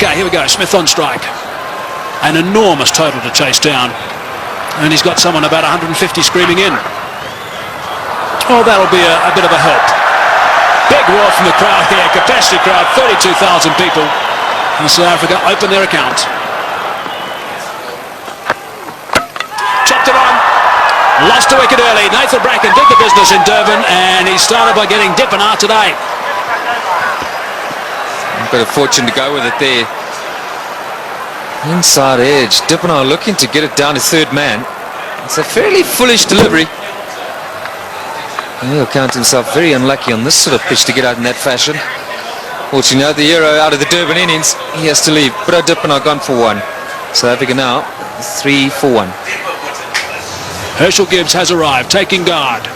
Okay, here we go. Smith on strike. An enormous total to chase down. And he's got someone about 150 screaming in. Oh, that'll be a bit of a help. Big roar from the crowd here. Capacity crowd, 32,000 people. And South Africa open their account. Chopped it on. Lost a wicket early. Nathan Bracken did the business in Durban, and he started by getting Dippenaar today. A bit of fortune to go with it there. Inside edge. Dippenaar looking to get it down to third man. It's a fairly foolish delivery. He'll count himself very unlucky on this sort of pitch to get out in that fashion. Fortunately, the hero out of the Durban innings, he has to leave. But Dippenaar gone for one. South Africa now 3 for 1. Herschel Gibbs has arrived, taking guard.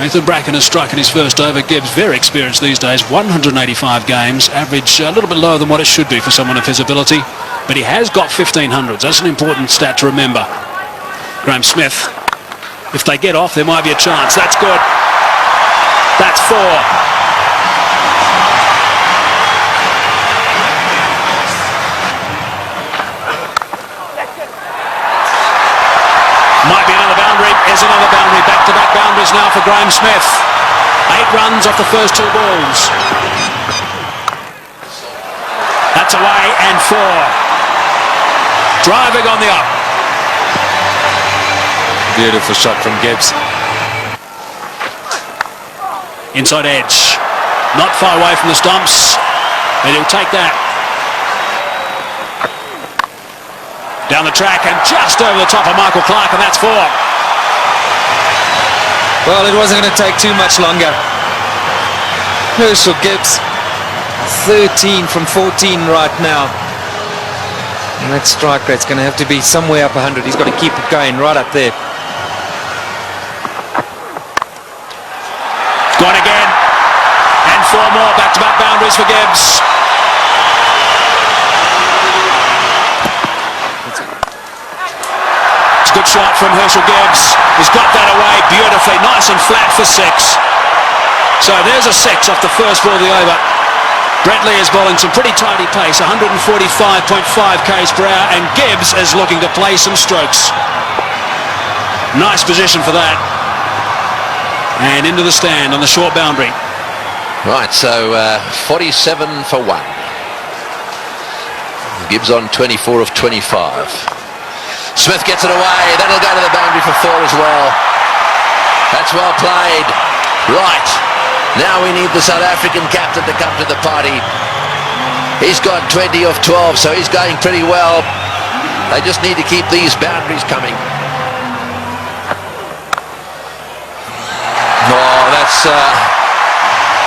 Nathan Bracken has struck in his first over. Gibbs, very experienced these days, 185 games, average a little bit lower than what it should be for someone of his ability, but he has got 1500s. That's an important stat to remember. Graham Smith, if they get off, there might be a chance. That's good. That's 4. Might be another boundary. Is another boundary. Back-to-back boundaries now for Graham Smith. 8 runs off the first 2 balls. That's away and 4. Driving on the up. Beautiful shot from Gibbs. Inside edge. Not far away from the stumps. And he'll take that. Down the track and just over the top of Michael Clark, and that's 4. Well, it wasn't going to take too much longer. Herschel Gibbs, 13 from 14 right now. And that strike rate's going to have to be somewhere up 100. He's got to keep it going right up there. Gone again. And 4 more back-to-back boundaries for Gibbs. Good shot from Herschel Gibbs. He's got that away beautifully, nice and flat for 6. So there's a 6 off the first ball of the over. Brett Lee is bowling some pretty tidy pace, 145.5 k's per hour, and Gibbs is looking to play some strokes. Nice position for that. And into the stand on the short boundary. Right, so 47 for 1. Gibbs on 24 of 25. Smith gets it away. That'll go to the boundary for 4 as well. That's well played. Right. Now we need the South African captain to come to the party. He's got 20 of 12, so he's going pretty well. They just need to keep these boundaries coming. Oh, that's a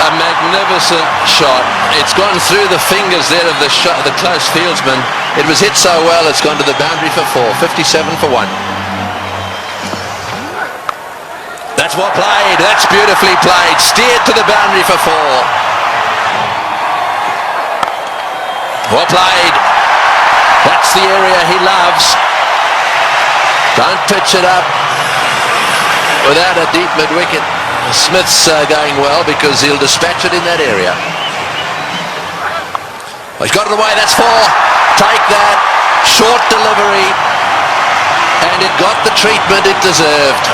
magnificent shot. It's gone through the fingers there of the shot, the close fieldsman. It was hit so well, it's gone to the boundary for 4. 57 for 1. That's well played. That's beautifully played. Steered to the boundary for 4. Well played. That's the area he loves. Don't pitch it up without a deep mid-wicket. Smith's going well because he'll dispatch it in that area. Well, he's got it away. That's 4. Take that. Short delivery. And it got the treatment it deserved.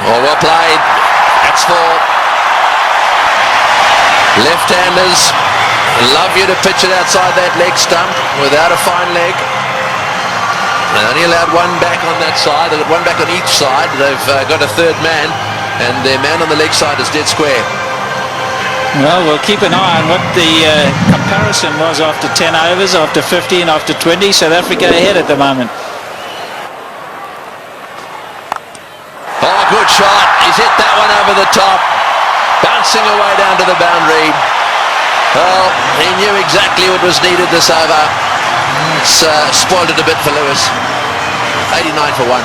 Oh, well played. That's 4. Left-handers love you to pitch it outside that leg stump without a fine leg. They only allowed 1 back on that side. They've got 1 back on each side. They've got a third man, and their man on the leg side is dead square. Well, we'll keep an eye on what the comparison was after 10 overs, after 15, after 20. South Africa ahead at the moment. Oh, good shot. He's hit that one over the top. Bouncing away down to the boundary. Well, he knew exactly what was needed this over. It's spoiled it a bit for Lewis. 89 for 1.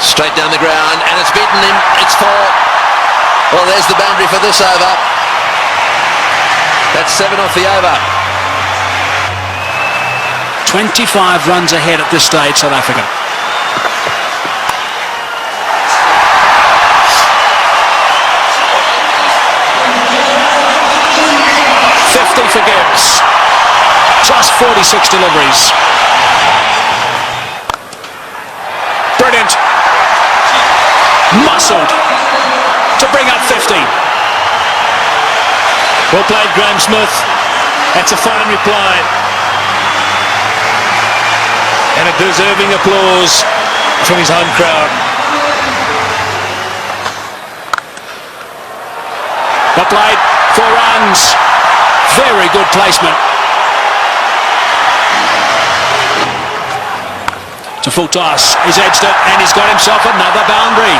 Straight down the ground, and it's beaten him. It's 4. Well, there's the boundary for this over. That's 7 off the over. 25 runs ahead at this stage, South Africa. 50 for Gibbs. Just 46 deliveries. Brilliant. Muscled to bring up 50. Well played, Graham Smith. That's a fine reply. And a deserving applause from his home crowd. Well played, 4 runs. Very good placement. To full toss, he's edged it and he's got himself another boundary.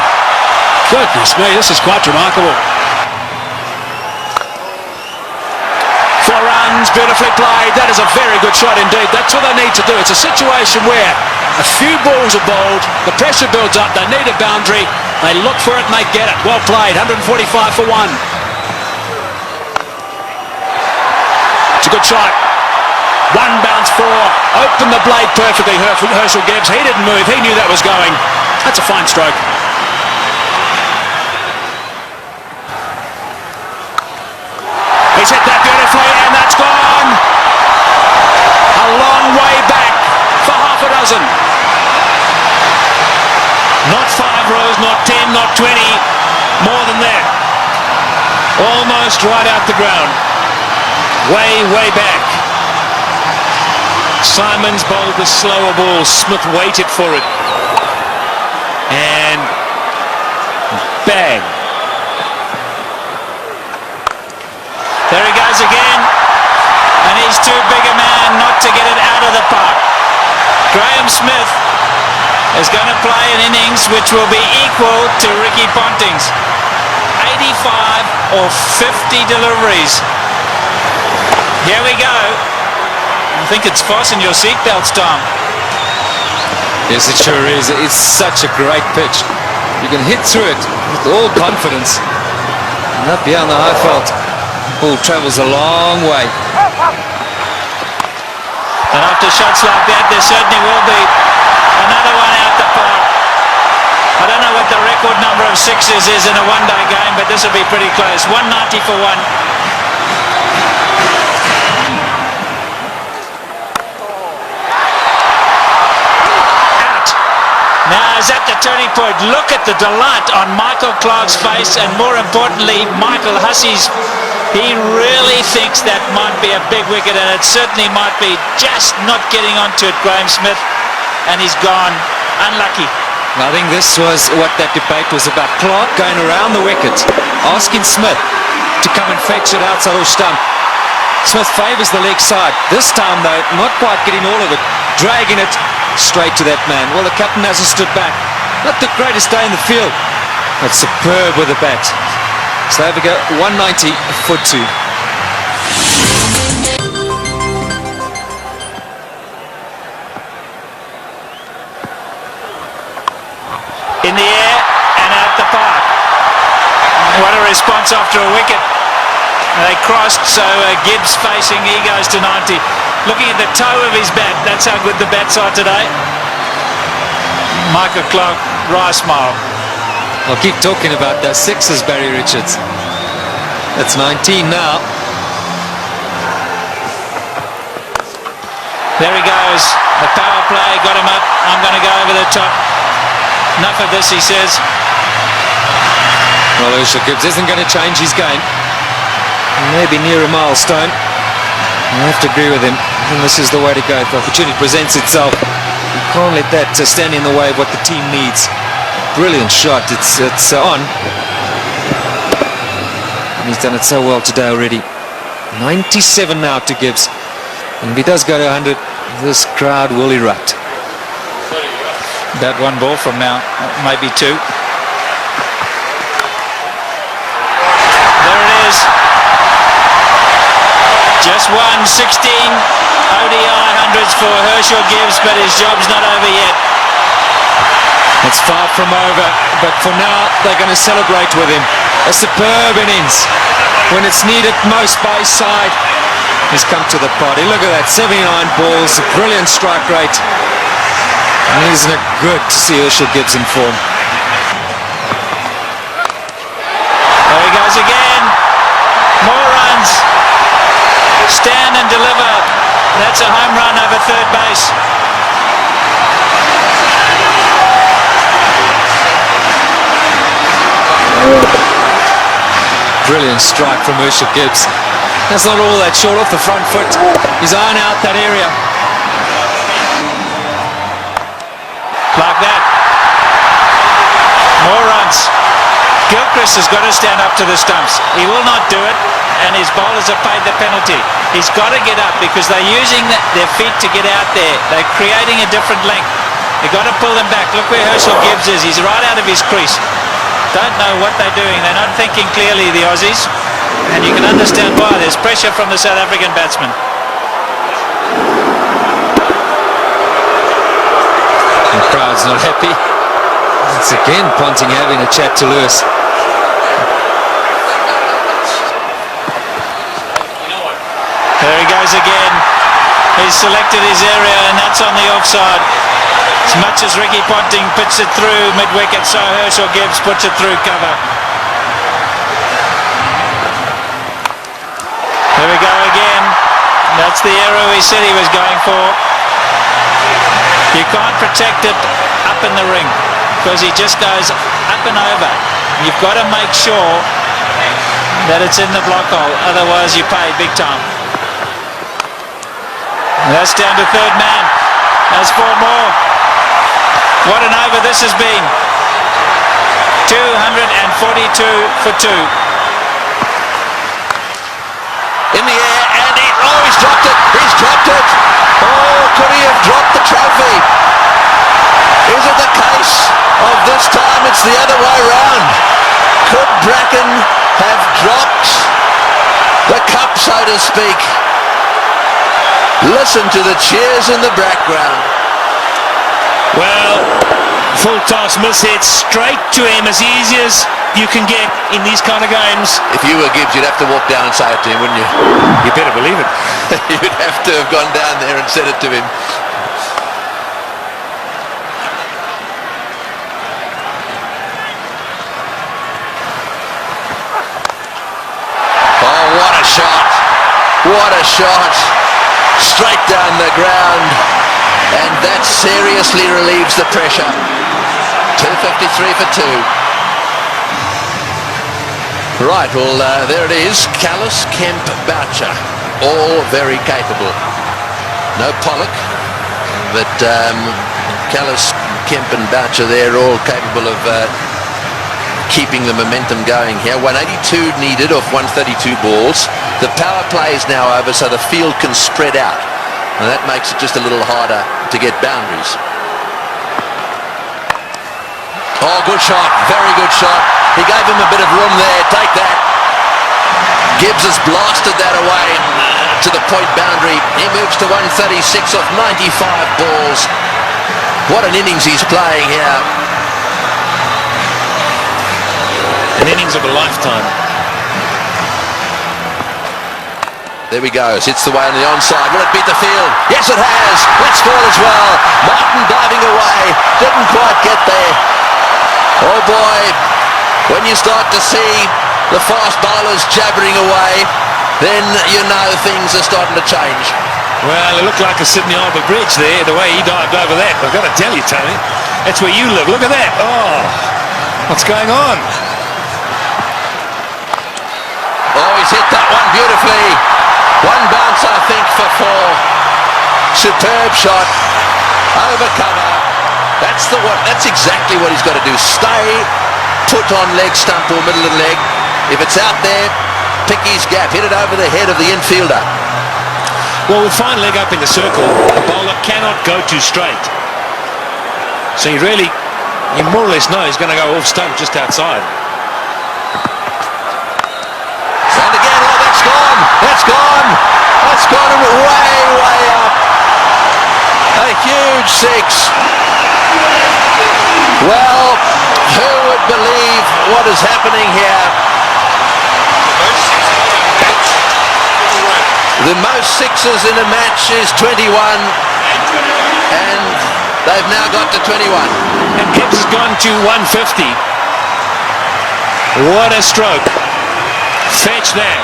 Goodness me, this is quite remarkable. 4 runs, beautifully played. That is a very good shot indeed. That's what they need to do. It's a situation where a few balls are bowled, the pressure builds up, they need a boundary, they look for it and they get it. Well played, 145 for 1. It's a good shot. 1 bounce 4, opened the blade perfectly, Herschel Gibbs. He didn't move, he knew that was going. That's a fine stroke. He's hit that beautifully and that's gone. A long way back for half a dozen. Not 5 rows, not 10, not 20. More than that. Almost right out the ground. Way, way back. Simons bowled the slower ball. Smith waited for it. And bang. There he goes again. And he's too big a man not to get it out of the park. Graham Smith is going to play an innings which will be equal to Ricky Ponting's. 85 or 50 deliveries. Here we go. I think it's fasten your seatbelts, Tom. Yes, it sure is. It's such a great pitch. You can hit through it with all confidence. And up here on the high felt, ball travels a long way. And after shots like that, there certainly will be another one out the park. I don't know what the record number of sixes is in a one-day game, but this will be pretty close. 190 for 1. Now is at the turning point. Look at the delight on Michael Clarke's face, and more importantly, Michael Hussey's. He really thinks that might be a big wicket, and it certainly might be. Just not getting onto it, Graham Smith, and he's gone. Unlucky. I think this was what that debate was about. Clarke going around the wicket, asking Smith to come and fetch it outside or stump. Smith favours the leg side. This time, though, not quite getting all of it, dragging it straight to that man. Well, the captain hasn't stood back. Not the greatest day in the field, but superb with the bat. So there we go, 190 for 2. In the air and out the park. What a response after a wicket. They crossed, so Gibbs facing, he goes to 90. Looking at the toe of his bat, that's how good the bats are today. Michael Clarke, wry smile. I'll keep talking about those sixes, Barry Richards. That's 19 now. There he goes. The power play got him up. I'm going to go over the top. Enough of this, he says. Well, Herschel Gibbs isn't going to change his game. Maybe near a milestone. I have to agree with him. And this is the way to go. If the opportunity presents itself, you can't let that stand in the way of what the team needs. Brilliant shot. It's on. And he's done it so well today already. 97 now to Gibbs. And if he does go to 100, this crowd will erupt. About 1 ball from now, maybe 2. There it is. Just 16 ODI hundreds for Herschel Gibbs, but his job's not over yet. It's far from over, but for now they're going to celebrate with him. A superb innings. When it's needed most by his side, he's come to the party. Look at that, 79 balls, a brilliant strike rate. And isn't it good to see Herschel Gibbs in form? There he goes again. More runs. and deliver. That's a home run over third base. Brilliant strike from Herschel Gibbs. That's not all that short off the front foot. He's eyeing out that area. Like that. More runs. Gilchrist has got to stand up to the stumps. He will not do it, and his bowlers have paid the penalty. He's got to get up because they're using their feet to get out there. They're creating a different length. They've got to pull them back. Look where Herschel Gibbs is. He's right out of his crease. Don't know what they're doing. They're not thinking clearly, the Aussies. And you can understand why. There's pressure from the South African batsman. The crowd's not happy. Once again, Ponting having a chat to Lewis. There he goes again. He's selected his area, and that's on the offside. As much as Ricky Ponting puts it through mid-wicket, so Herschel Gibbs puts it through cover. There we go again. That's the error we said he was going for. You can't protect it up in the ring because he just goes up and over. You've got to make sure that it's in the block hole, otherwise you pay big time. And that's down to third man. That's 4 more. What an over this has been. 242 for 2. In the air, and he's dropped it. He's dropped it. Oh, could he have dropped the trophy? Is it the case of this time it's the other way round? Could Bracken have dropped the cup, so to speak? Listen to the cheers in the background. Well, full toss miss hit straight to him, as easy as you can get in these kind of games. If you were Gibbs, you'd have to walk down and say it to him, wouldn't you? You better believe it. You'd have to have gone down there and said it to him. Oh, what a shot. What a shot. Straight down the ground. And that seriously relieves the pressure. 253 for 2. Right, well, there it is. Callis, Kemp, Boucher, all very capable. No Pollock, but Callis, Kemp and Boucher, they're all capable of keeping the momentum going here. 182 needed off 132 balls. The power play is now over, so the field can spread out. And that makes it just a little harder to get boundaries. Oh, good shot. Very good shot. He gave him a bit of room there. Take that. Gibbs has blasted that away to the point boundary. He moves to 136 off 95 balls. What an innings he's playing here. An innings of a lifetime. There we go. Hits the way on the onside. Will it beat the field? Yes, it has. Let's score as well. Martin diving away. Didn't quite get there. Oh boy. When you start to see the fast bowlers jabbering away, then you know things are starting to change. Well, it looked like a Sydney Harbour Bridge there, the way he dived over that. I've got to tell you, Tony, that's where you live. Look at that. Oh, what's going on? Oh, he's hit that one beautifully. One bounce, I think, for 4. Superb shot. Over cover. That's exactly what he's got to do. Stay put on leg stump or middle of the leg. If it's out there, pick his gap. Hit it over the head of the infielder. Well, with fine leg up in the circle, the bowler cannot go too straight. So you more or less know he's going to go off stump just outside. And again, oh, that's gone. That's gone. That's gone way, way up. A huge 6. Well, who would believe what is happening here? The most 6s in a match is 21, and they've now got to 21. And Gibbs has gone to 150. What a stroke. Fetch that.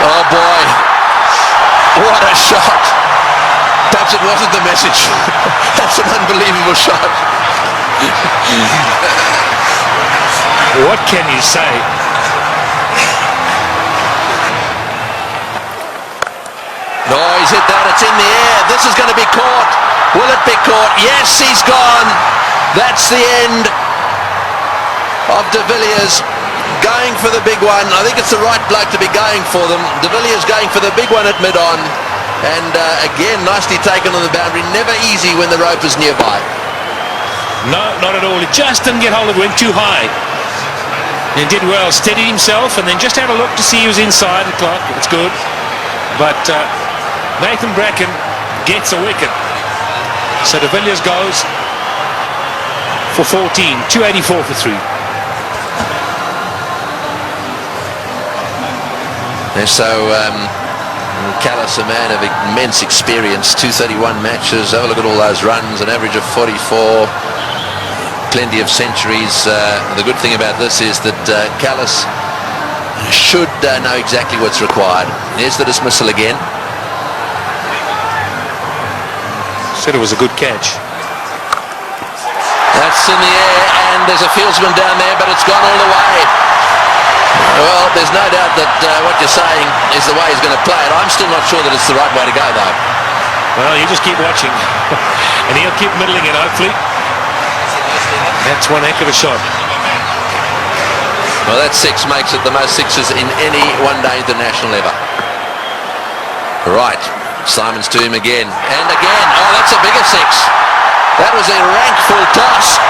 Oh boy, what a shot. Perhaps it wasn't the message. That's an unbelievable shot. What can you say? No, he's hit that. It's in the air. This is going to be caught. Will it be caught? Yes, he's gone. That's the end of De Villiers going for the big one. I think it's the right bloke to be going for them. De Villiers going for the big one at mid-on. And again, nicely taken on the boundary. Never easy when the rope is nearby. No, not at all. He just didn't get hold of it, went too high. And did well, steadied himself, and then just had a look to see he was inside the clock. It's good. But Nathan Bracken gets a wicket. So De Villiers goes for 14, 284 for 3. And so Callis, a man of immense experience, 231 matches. Have a look at all those runs, an average of 44, plenty of centuries. The good thing about this is that Callis should know exactly what's required. Here's the dismissal again. Said it was a good catch. That's in the air, and there's a fieldsman down there, but it's gone all the way. Well, there's no doubt that what you're saying is the way he's going to play it. I'm still not sure that it's the right way to go, though. Well, you just keep watching. And he'll keep middling it, hopefully. That's one heck of a shot. Well, that six makes it the most sixes in any one-day international ever. Right, Simons to him again. And again. Oh, that's a bigger six. That was a rank full toss.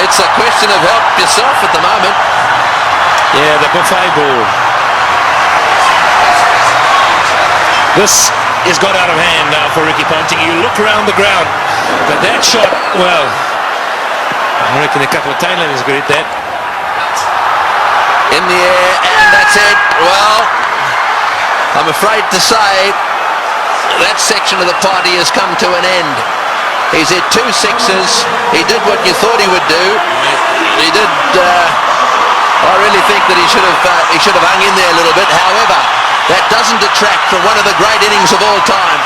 It's a question of help yourself at the moment. Yeah, the buffet ball. This has got out of hand now for Ricky Ponting. You look around the ground, but that shot, well, I reckon a couple of tailenders could hit that. In the air, and that's it. Well, I'm afraid to say that section of the party has come to an end. He's hit two sixes. He did what you thought he would do. He did. I really think that he should have hung in there a little bit. However, that doesn't detract from one of the great innings of all time.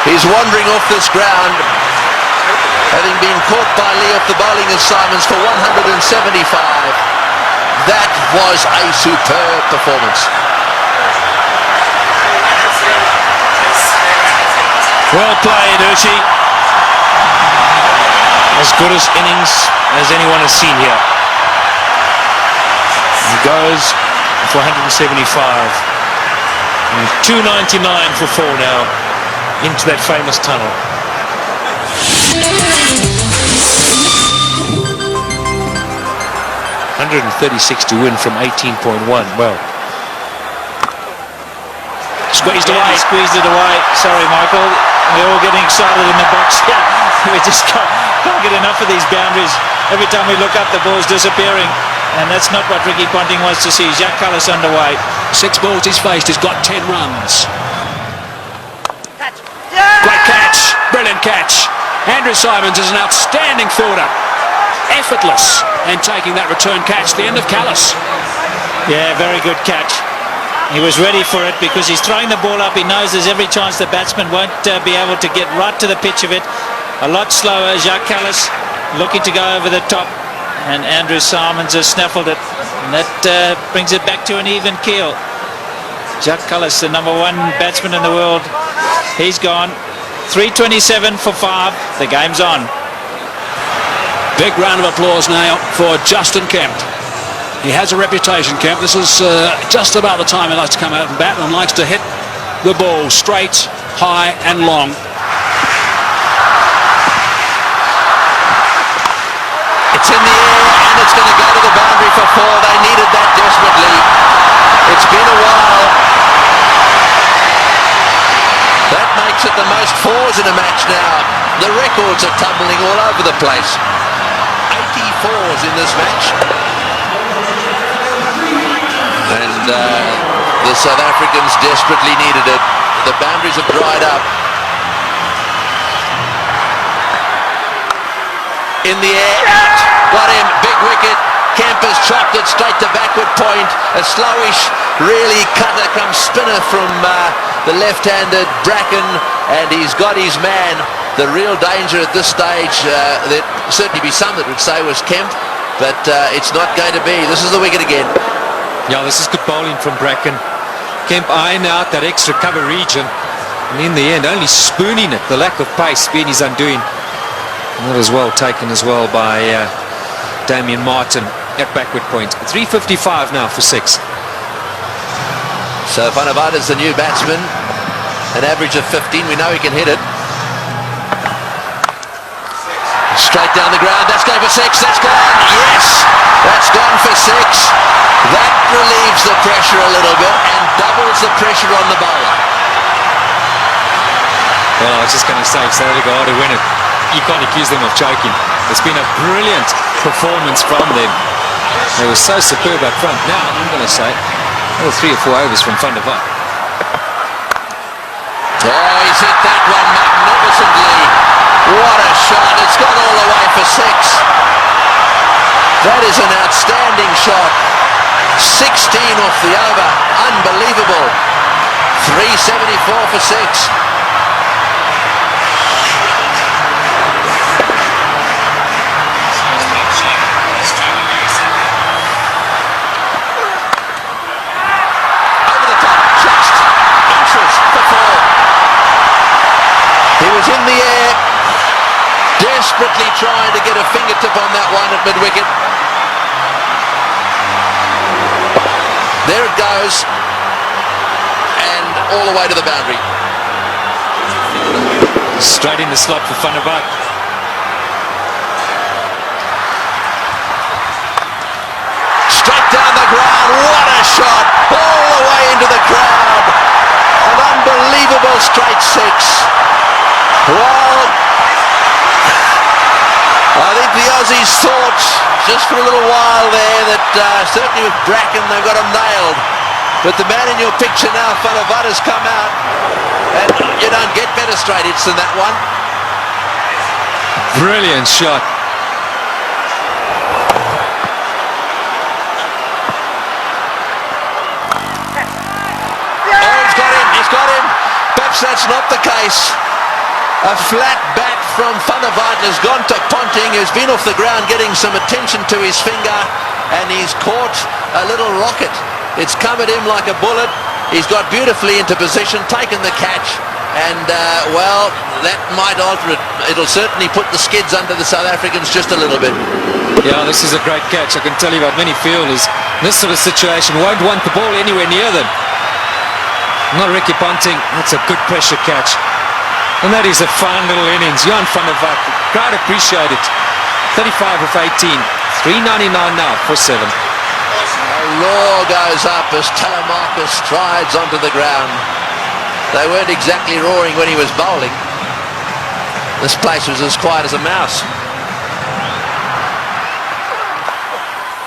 He's wandering off this ground, having been caught by Lee off the bowling of Simons for 175. That was a superb performance. Well played, Hershey. As good as innings as anyone has seen here. He goes for 175. And 299 for 4 now into that famous tunnel. 136 to win from 18.1. Well, Squeezed it away. Sorry, Michael. We're all getting excited in the box. We just can't get enough of these boundaries. Every time we look up, the ball's disappearing. And that's not what Ricky Ponting wants to see. Jacques Kallis underway. 6 balls he's faced. He's got 10 runs. Great catch. Brilliant catch. Andrew Simons is an outstanding fielder. Effortless. And taking that return catch. The end of Kallis. Yeah, very good catch. He was ready for it because he's throwing the ball up. He knows there's every chance the batsman won't be able to get right to the pitch of it. A lot slower. Jacques Kallis looking to go over the top. And Andrew Simons has snaffled it. And that brings it back to an even keel. Jacques Kallis, the number 1 batsman in the world. He's gone. 327 for 5. The game's on. Big round of applause now for Justin Kemp. He has a reputation, Kemp. This is just about the time he likes to come out and bat and likes to hit the ball straight, high and long. It's in the air and it's going to go to the boundary for 4. They needed that desperately. It's been a while. That makes it the most 4s in a match now. The records are tumbling all over the place. 84s in this match. And the South Africans desperately needed it. The boundaries have dried up. In the air, out. Got him, big wicket. Kemp has chopped it straight to backward point. A slowish, really cutter come spinner from the left-handed Bracken, and he's got his man. The real danger at this stage, there'd certainly be some that would say was Kemp, but it's not going to be. This is the wicket again. Yeah, this is good bowling from Bracken. Kemp eyeing out that extra cover region, and in the end only spooning it. The lack of pace being his undoing. And that was well taken as well by Damien Martin at backward point. 3:55 now for 6. So Vanavada's the new batsman, an average of 15. We know he can hit it. Straight down the ground, that's going for 6, that's gone, yes, that's gone for 6. That relieves the pressure a little bit and doubles the pressure on the bowler. Well, I was just going to say, so they go to win it. You can't accuse them of choking. It's been a brilliant performance from them. They were so superb up front. Now, I'm going to say, another 3 or 4 overs from Van der Walt. Oh, he's hit that one magnificently. What a shot. It's gone all the way for 6. That is an outstanding shot. 16 off the over. Unbelievable. 374 for 6. In the air, desperately trying to get a fingertip on that one at mid-wicket. There it goes, and all the way to the boundary. Straight in the slot for Van der Walt. Straight down the ground, what a shot, all the way into the crowd. An unbelievable straight 6. Well, I think the Aussies thought just for a little while there that certainly with Bracken they've got him nailed. But the man in your picture now, Van der Walt, has come out, and you don't get better straight hits than that one. Brilliant shot. Oh, he's got him. Perhaps that's not the case. A flat bat from Van der Walt has gone to Ponting, who's been off the ground getting some attention to his finger, and he's caught a little rocket. It's come at him like a bullet. He's got beautifully into position, taken the catch, and well, that might alter it. It'll certainly put the skids under the South Africans just a little bit. Yeah, this is a great catch. I can tell you about many fielders. This sort of situation won't want the ball anywhere near them. Not Ricky Ponting. That's a good pressure catch. And that is a fine little innings. Jan van der Walt, crowd appreciate it. 35 of 18, 399 now for 7. A roar goes up as Telemarcus strides onto the ground. They weren't exactly roaring when he was bowling. This place was as quiet as a mouse.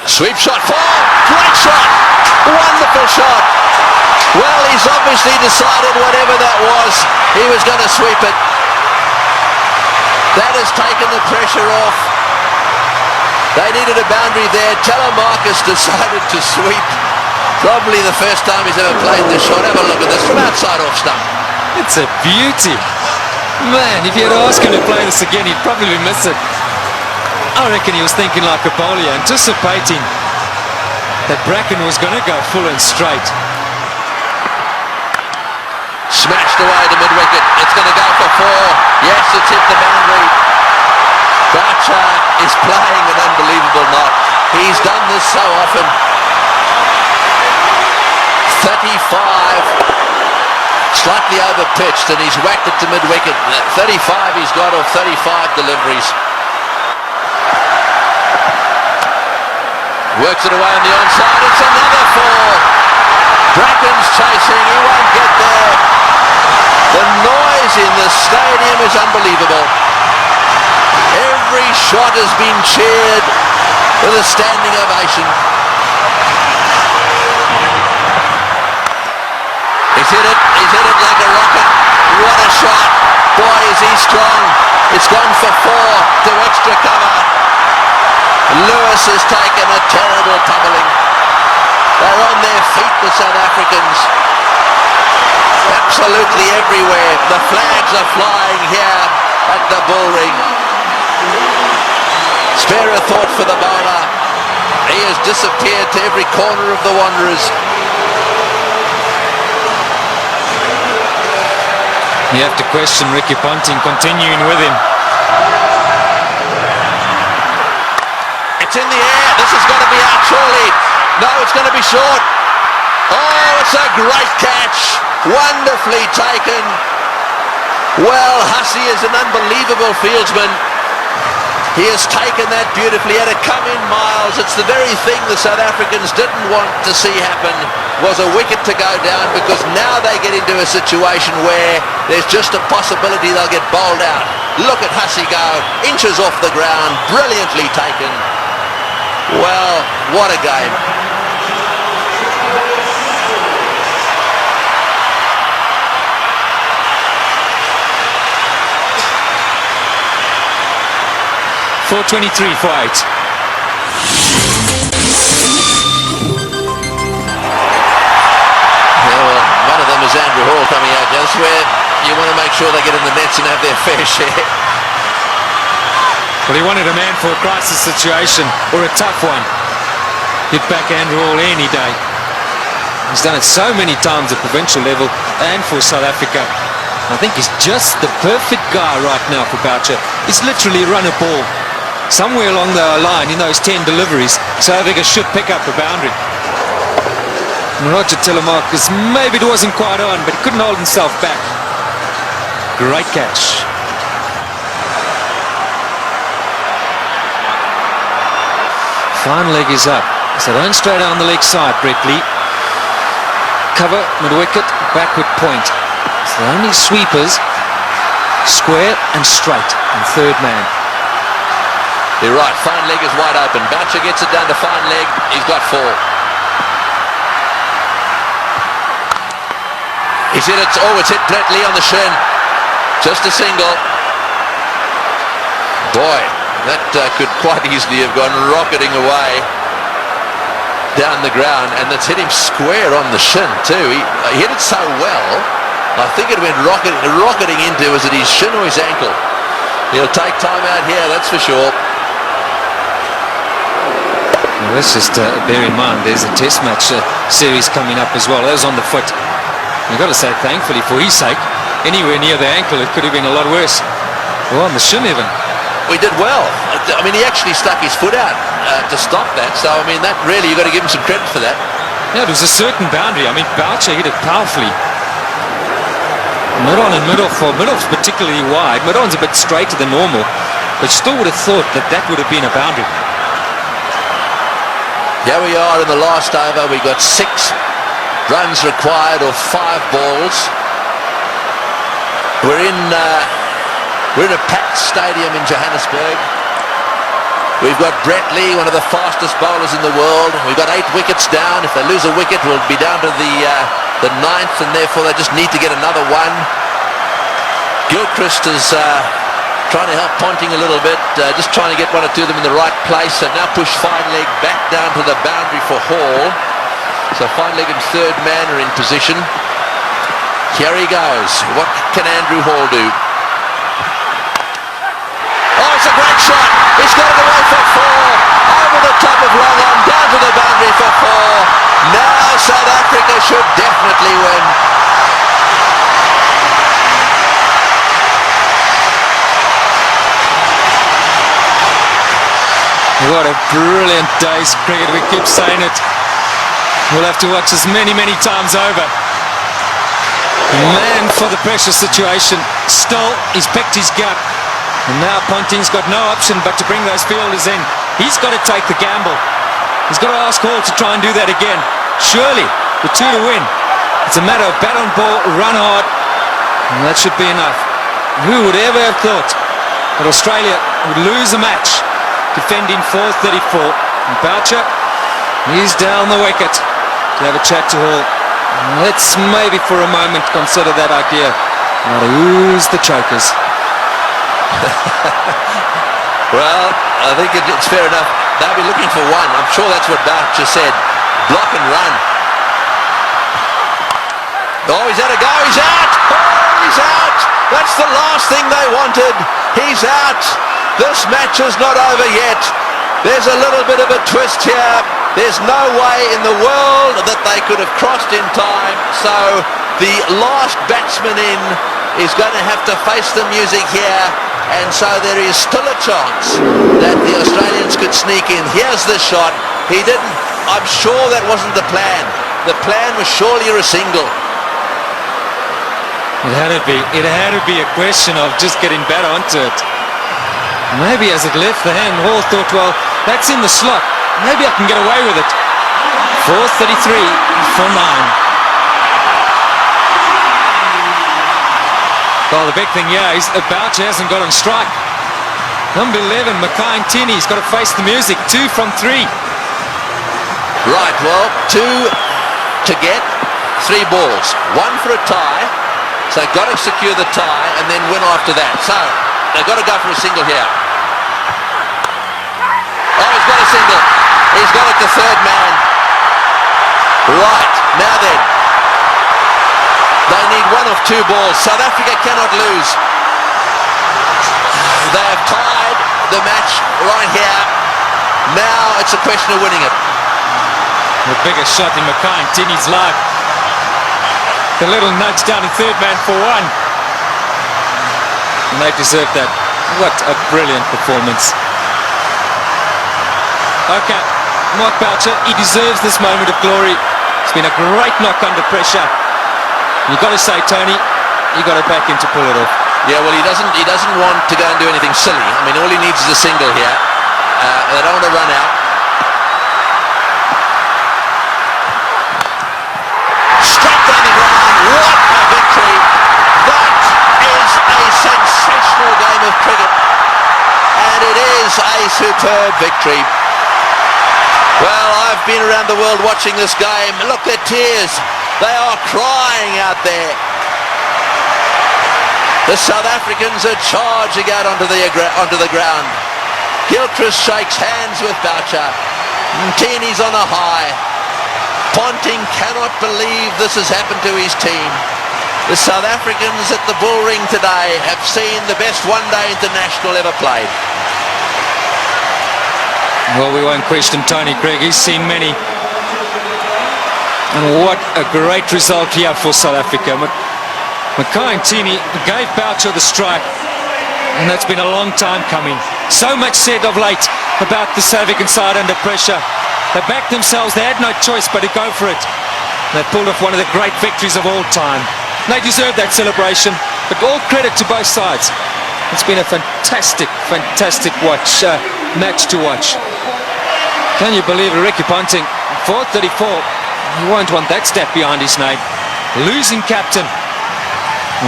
Sweep shot, 4, great shot, wonderful shot. Well, he's obviously decided whatever that was, he was going to sweep it. That has taken the pressure off. They needed a boundary there. Telemarcus decided to sweep. Probably the first time he's ever played this shot. Have a look at this from outside off stump. It's a beauty. Man, if you had asked him to play this again, he'd probably miss it. I reckon he was thinking like a bowler, anticipating that Bracken was going to go full and straight. Smashed away to mid-wicket. It's going to go for 4. Yes, it's hit the boundary. Boucher is playing an unbelievable knot. He's done this so often. 35. Slightly over-pitched, and he's whacked it to mid-wicket. 35 he's got off 35 deliveries. Works it away on the onside. It's another 4. Bracken's chasing. He won't get there. The noise in the stadium is unbelievable. Every shot has been cheered with a standing ovation. He's hit it like a rocket. What a shot. Boy, is he strong. It's gone for 4 to extra cover. Lewis has taken a terrible tumbling. They're on their feet, the South Africans. Absolutely everywhere. The flags are flying here at the bullring. Spare a thought for the bowler. He has disappeared to every corner of the Wanderers. You have to question Ricky Ponting continuing with him. It's in the air. This has got to be out surely. No, it's going to be short. Oh, it's a great catch. Wonderfully taken. Well, Hussey is an unbelievable fieldsman. He has taken that beautifully. He had to come in miles. It's the very thing the South Africans didn't want to see happen, was a wicket to go down, because now they get into a situation where there's just a possibility they'll get bowled out. Look at Hussey go, inches off the ground, brilliantly taken. Well, what a game. .423 for 8. Well, one of them is Andrew Hall coming out. That's where you want to make sure they get in the nets and have their fair share. Well, he wanted a man for a crisis situation, or a tough one. Hit back Andrew Hall any day. He's done it so many times at provincial level and for South Africa. I think he's just the perfect guy right now for Boucher. He's literally run a ball. Somewhere along the line in those 10 deliveries, South Africa should pick up a boundary. And Roger Telemarcus, maybe it wasn't quite on, but he couldn't hold himself back. Great catch. Fine leg is up. So don't straight down the leg side, Brett Lee. Cover, mid-wicket, backward point. So the only sweepers, square and straight, and third man. You're right, fine leg is wide open. Boucher gets it down to fine leg. He's got 4. He's hit it. Oh, it's hit Brett Lee on the shin. Just a single. Boy, that could quite easily have gone rocketing away down the ground, and that's hit him square on the shin too. He hit it so well, I think it went rocketing into, was it his shin or his ankle? He'll take time out here, that's for sure. Well, let's just bear in mind there's a test match series coming up as well. That was on the foot. You've got to say thankfully for his sake. Anywhere near the ankle it could have been a lot worse. Well, on the shin even. We did well. I mean, he actually stuck his foot out to stop that. So, I mean, that really, you've got to give him some credit for that. Yeah, it was a certain boundary. I mean, Boucher hit it powerfully. Mid-on and mid-off. Well, mid-off's particularly wide. Mid-on's a bit straighter than normal. But still would have thought that that would have been a boundary. Here we are in the last over. We got 6 runs required of 5 balls. We're in a packed stadium in Johannesburg. We've got Brett Lee, one of the fastest bowlers in the world. We've got 8 wickets down. If they lose a wicket, we'll be down to the 9th, and therefore they just need to get another one. Gilchrist is trying to help Ponting a little bit, just trying to get one or two of them in the right place. So now push fine leg back down to the boundary for Hall. So fine leg and third man are in position. Here he goes. What can Andrew Hall do? Oh, it's a great shot. He's got it away for 4. Over the top of long on, down to the boundary for 4. Now South Africa should definitely win. What a brilliant day's cricket. We keep saying it. We'll have to watch this many, many times over. Man for the pressure situation. Still, he's picked his gut. And now Ponting's got no option but to bring those fielders in. He's got to take the gamble. He's got to ask Hall to try and do that again. Surely, the 2 to win. It's a matter of bat on ball, run hard, and that should be enough. Who would ever have thought that Australia would lose a match defending 434? And Boucher, he's down the wicket to have a chat to Hall. Let's maybe for a moment consider that idea. Now to ooze the chokers. Well, I think it's fair enough. They'll be looking for one. I'm sure that's what Boucher said. block and run. Oh, he's had a go, he's out! Oh, he's out! That's the last thing they wanted. He's out. This match is not over yet. There's a little bit of a twist here. There's no way in the world that they could have crossed in time. So the last batsman in is going to have to face the music here. And so there is still a chance that the Australians could sneak in. Here's the shot. He didn't. I'm sure that wasn't the plan. The plan was surely a single. It had to be a question of just getting better onto it. Maybe as it left the hand, Hall thought, well, that's in the slot. Maybe I can get away with it. 4:33 for 9. Well, the big thing here is Boucher hasn't got on strike. Number 11, Mackay Ntini's got to face the music. 2 from 3. Right, well, 2 to get, 3 balls. 1 for a tie. So they've got to secure the tie and then win after that. So they've got to go for a single here. Oh, he's got a single. He's got it to third man. Right, now then. They need 1 of 2 balls. South Africa cannot lose. They have tied the match right here. Now it's a question of winning it. The biggest shot in Mackay Ntini's life. The little nudge down to third man for 1. And they deserve that. What a brilliant performance. Okay, Mark Boucher, he deserves this moment of glory. It's been a great knock under pressure. You've got to say, Tony, you've got to back him to pull it off. Yeah, well, he doesn't want to go and do anything silly. I mean, all he needs is a single here. They don't want to run out. Straight down the ground. What a victory. That is a sensational game of cricket. And it is a superb victory. Well, I've been around the world watching this game. Look, their tears. They are crying out there. The South Africans are charging out onto the ground. Gilchrist shakes hands with Boucher. Ntini's on a high. Ponting cannot believe this has happened to his team. The South Africans at the Bull Ring today have seen the best one-day international ever played. Well, we won't question Tony Craig. He's seen many. And what a great result here for South Africa. Mackay Ntini gave Boucher the strike. And that's been a long time coming. So much said of late about the South African side under pressure. They backed themselves, they had no choice but to go for it. They pulled off one of the great victories of all time. They deserve that celebration, but all credit to both sides. It's been a fantastic match to watch. Can you believe it, Ricky Ponting, 4:34, you won't want that stat behind his name. Losing captain.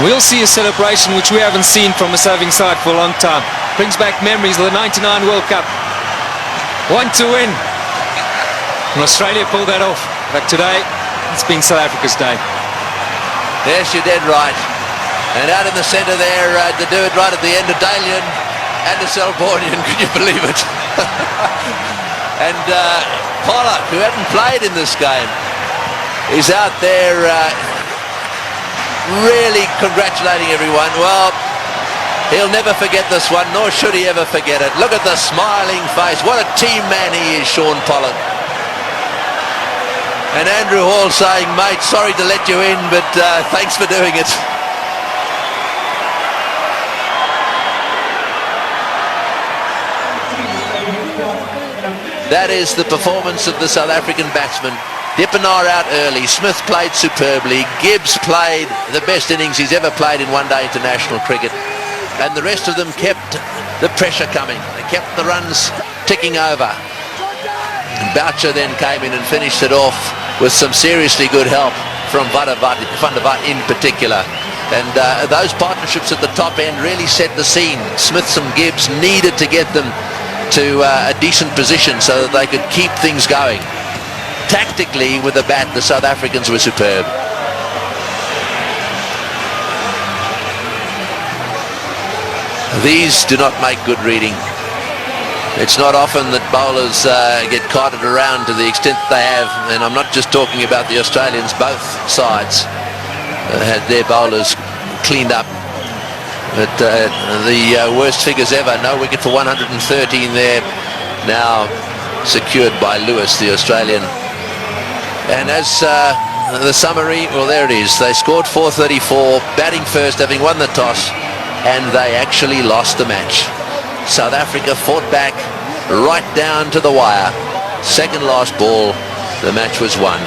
We'll see a celebration which we haven't seen from a serving side for a long time. Brings back memories of the '99 World Cup. 1 to win. And Australia pulled that off. But today, it's been South Africa's day. Yes, you're dead right. And out in the centre there, to do it right at the end of Dalian and the Selbornian, could you believe it? And Pollock, who hadn't played in this game, is out there really congratulating everyone. Well, he'll never forget this one, nor should he ever forget it. Look at the smiling face. What a team man he is, Shaun Pollock. And Andrew Hall saying, mate, sorry to let you in, but thanks for doing it. That is the performance of the South African batsmen. Dippenaar out early. Smith played superbly. Gibbs played the best innings he's ever played in one-day international cricket. And the rest of them kept the pressure coming. They kept the runs ticking over. And Boucher then came in and finished it off with some seriously good help from Van der Vaart in particular. And those partnerships at the top end really set the scene. Smiths and Gibbs needed to get them to a decent position so that they could keep things going. Tactically, with the bat, the South Africans were superb. These do not make good reading. It's not often that bowlers get carted around to the extent they have, and I'm not just talking about the Australians, both sides had their bowlers cleaned up. But the worst figures ever, no wicket for 113 there, now secured by Lewis, the Australian. And as the summary, well, there it is. They scored 434, batting first, having won the toss, and they actually lost the match. South Africa fought back right down to the wire. Second last ball, the match was won.